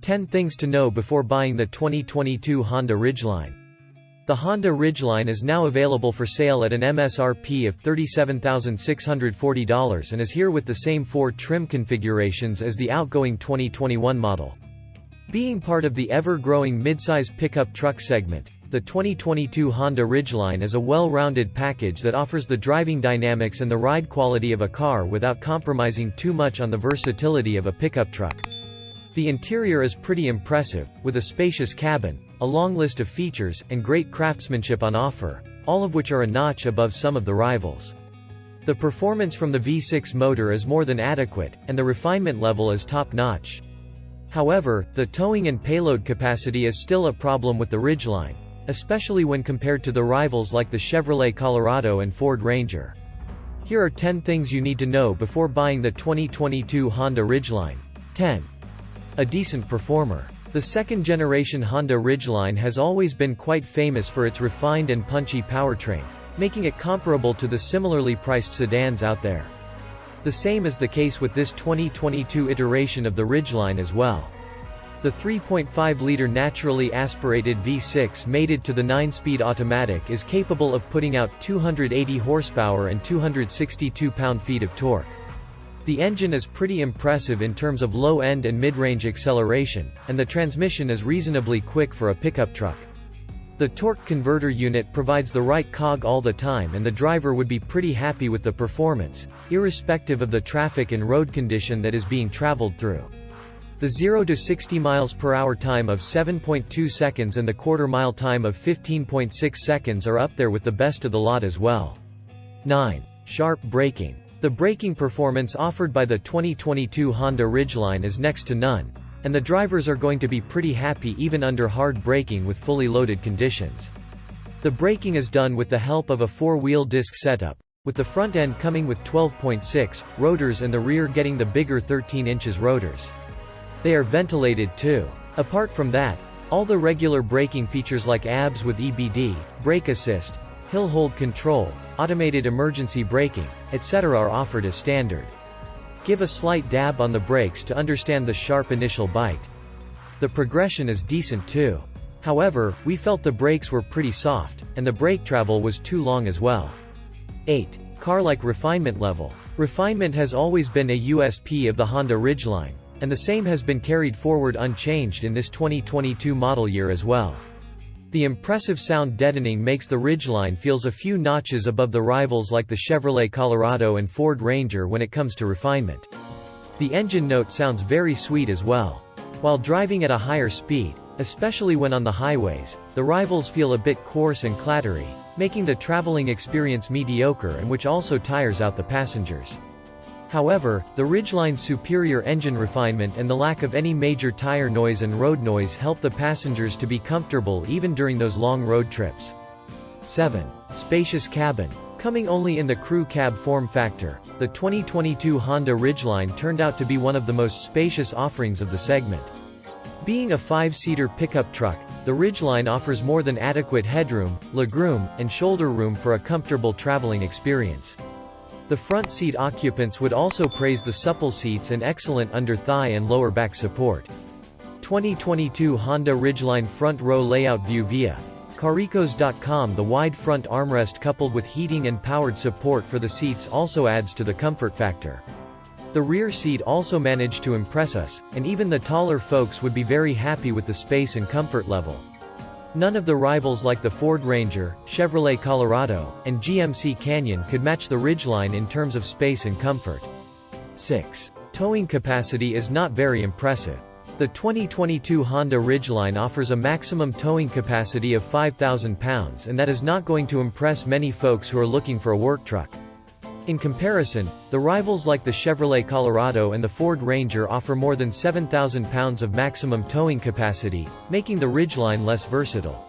10 things to know before buying the 2022 Honda Ridgeline. The Honda Ridgeline is now available for sale at an MSRP of $37,640 and is here with the same 4 trim configurations as the outgoing 2021 model. Being part of the ever-growing midsize pickup truck segment, the 2022 Honda Ridgeline is a well-rounded package that offers the driving dynamics and the ride quality of a car without compromising too much on the versatility of a pickup truck. The interior is pretty impressive, with a spacious cabin, a long list of features, and great craftsmanship on offer, all of which are a notch above some of the rivals. The performance from the V6 motor is more than adequate, and the refinement level is top-notch. However, the towing and payload capacity is still a problem with the Ridgeline, especially when compared to the rivals like the Chevrolet Colorado and Ford Ranger. Here are 10 things you need to know before buying the 2022 Honda Ridgeline. 10. A decent performer. The second-generation Honda Ridgeline has always been quite famous for its refined and punchy powertrain, making it comparable to the similarly priced sedans out there. The same is the case with this 2022 iteration of the Ridgeline as well. The 3.5-liter naturally aspirated V6 mated to the 9-speed automatic is capable of putting out 280 horsepower and 262 pound-feet of torque. The engine is pretty impressive in terms of low-end and mid-range acceleration, and the transmission is reasonably quick for a pickup truck. The torque converter unit provides the right cog all the time, and the driver would be pretty happy with the performance, irrespective of the traffic and road condition that is being traveled through. The 0 to 60 miles per hour time of 7.2 seconds and the quarter-mile time of 15.6 seconds are up there with the best of the lot as well. 9. Sharp braking. The braking performance offered by the 2022 Honda Ridgeline is next to none, and the drivers are going to be pretty happy even under hard braking with fully loaded conditions. The braking is done with the help of a 4-wheel disc setup, with the front end coming with 12.6 rotors and the rear getting the bigger 13 inches rotors. They are ventilated too. Apart from that, all the regular braking features like ABS with EBD, brake assist, hill hold control, automated emergency braking, etc. are offered as standard. Give a slight dab on the brakes to understand the sharp initial bite. The progression is decent too. However, we felt the brakes were pretty soft, and the brake travel was too long as well. 8. Car-like refinement level. Refinement has always been a USP of the Honda Ridgeline, and the same has been carried forward unchanged in this 2022 model year as well. The impressive sound deadening makes the Ridgeline feels a few notches above the rivals like the Chevrolet Colorado and Ford Ranger when it comes to refinement. The engine note sounds very sweet as well. While driving at a higher speed, especially when on the highways, the rivals feel a bit coarse and clattery, making the traveling experience mediocre and which also tires out the passengers. However, the Ridgeline's superior engine refinement and the lack of any major tire noise and road noise help the passengers to be comfortable even during those long road trips. 7. Spacious cabin. Coming only in the crew cab form factor, the 2022 Honda Ridgeline turned out to be one of the most spacious offerings of the segment. Being a 5-seater pickup truck, the Ridgeline offers more than adequate headroom, legroom, and shoulder room for a comfortable traveling experience. The front seat occupants would also praise the supple seats and excellent under-thigh and lower back support. 2022 Honda Ridgeline front row layout view via Caricos.com. The wide front armrest coupled with heating and powered support for the seats also adds to the comfort factor. The rear seat also managed to impress us, and even the taller folks would be very happy with the space and comfort level. None of the rivals like the Ford Ranger, Chevrolet Colorado, and GMC Canyon could match the Ridgeline in terms of space and comfort. 6. Towing capacity is not very impressive. The 2022 Honda Ridgeline offers a maximum towing capacity of 5,000 pounds, and that is not going to impress many folks who are looking for a work truck. In comparison, the rivals like the Chevrolet Colorado and the Ford Ranger offer more than 7,000 pounds of maximum towing capacity, making the Ridgeline less versatile.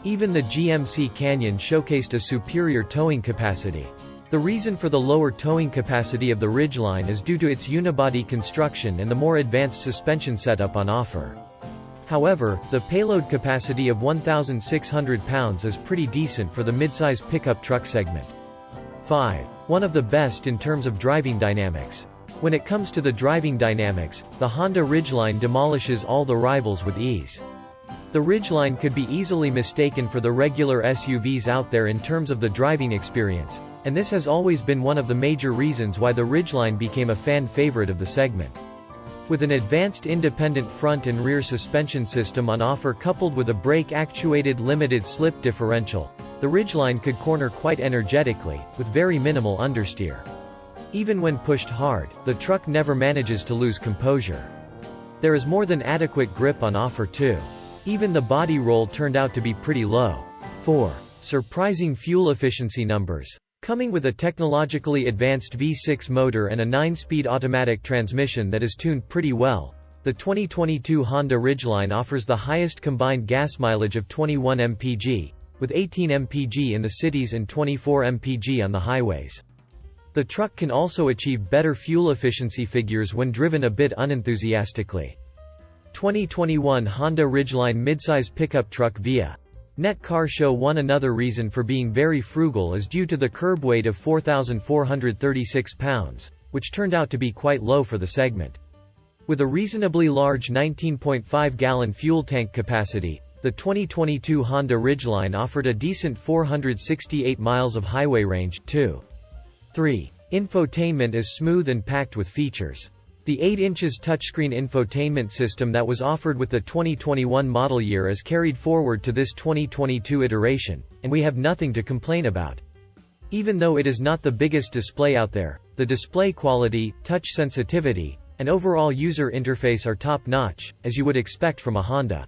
Even the GMC Canyon showcased a superior towing capacity. The reason for the lower towing capacity of the Ridgeline is due to its unibody construction and the more advanced suspension setup on offer. However, the payload capacity of 1,600 pounds is pretty decent for the midsize pickup truck segment. 5. One of the best in terms of driving dynamics. When it comes to the driving dynamics, the Honda Ridgeline demolishes all the rivals with ease. The Ridgeline could be easily mistaken for the regular SUVs out there in terms of the driving experience, and this has always been one of the major reasons why the Ridgeline became a fan favorite of the segment. With an advanced independent front and rear suspension system on offer coupled with a brake-actuated limited slip differential, the Ridgeline could corner quite energetically, with very minimal understeer. Even when pushed hard, the truck never manages to lose composure. There is more than adequate grip on offer too. Even the body roll turned out to be pretty low. 4. Surprising fuel efficiency numbers. Coming with a technologically advanced V6 motor and a 9-speed automatic transmission that is tuned pretty well, the 2022 Honda Ridgeline offers the highest combined gas mileage of 21 mpg, with 18 mpg in the cities and 24 mpg on the highways. The truck can also achieve better fuel efficiency figures when driven a bit unenthusiastically. 2021 Honda Ridgeline midsize pickup truck via Net Car Show. Another reason for being very frugal is due to the curb weight of 4,436 pounds, which turned out to be quite low for the segment. With a reasonably large 19.5-gallon fuel tank capacity, the 2022 Honda Ridgeline offered a decent 468 miles of highway range, too. 3. Infotainment is smooth and packed with features. The 8 inches touchscreen infotainment system that was offered with the 2021 model year is carried forward to this 2022 iteration, and we have nothing to complain about. Even though it is not the biggest display out there, the display quality, touch sensitivity, and overall user interface are top-notch, as you would expect from a Honda.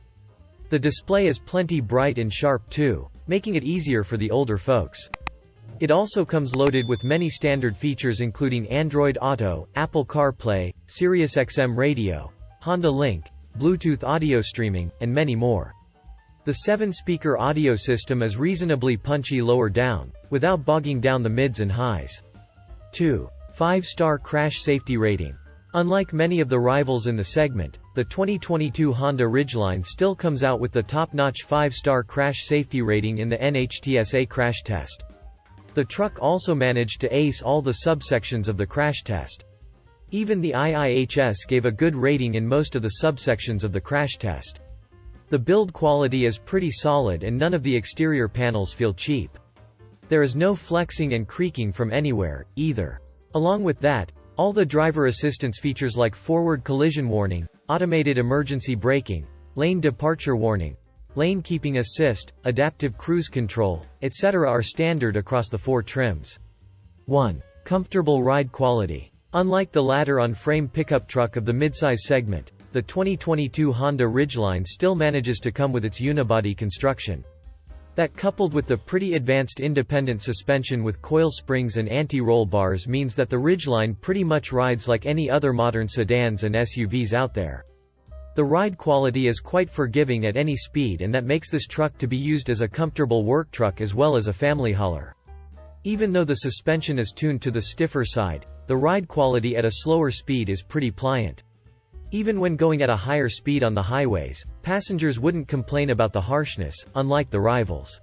The display is plenty bright and sharp too, making it easier for the older folks. It also comes loaded with many standard features including Android Auto, Apple CarPlay, SiriusXM radio, Honda Link, Bluetooth audio streaming, and many more. The 7-speaker audio system is reasonably punchy lower down, without bogging down the mids and highs. 2. 5-star crash safety rating. Unlike many of the rivals in the segment, the 2022 Honda Ridgeline still comes out with the top-notch 5-star crash safety rating in the NHTSA crash test. The truck also managed to ace all the subsections of the crash test. Even the IIHS gave a good rating in most of the subsections of the crash test. The build quality is pretty solid and none of the exterior panels feel cheap. There is no flexing and creaking from anywhere, either. Along with that, all the driver assistance features like forward collision warning, automated emergency braking, lane departure warning, lane keeping assist, adaptive cruise control, etc. are standard across the 4 trims. 1. Comfortable ride quality. Unlike the ladder-on-frame pickup truck of the midsize segment, the 2022 Honda Ridgeline still manages to come with its unibody construction. That, coupled with the pretty advanced independent suspension with coil springs and anti-roll bars, means that the Ridgeline pretty much rides like any other modern sedans and SUVs out there. The ride quality is quite forgiving at any speed, and that makes this truck to be used as a comfortable work truck as well as a family hauler. Even though the suspension is tuned to the stiffer side, the ride quality at a slower speed is pretty pliant. Even when going at a higher speed on the highways, passengers wouldn't complain about the harshness, unlike the rivals.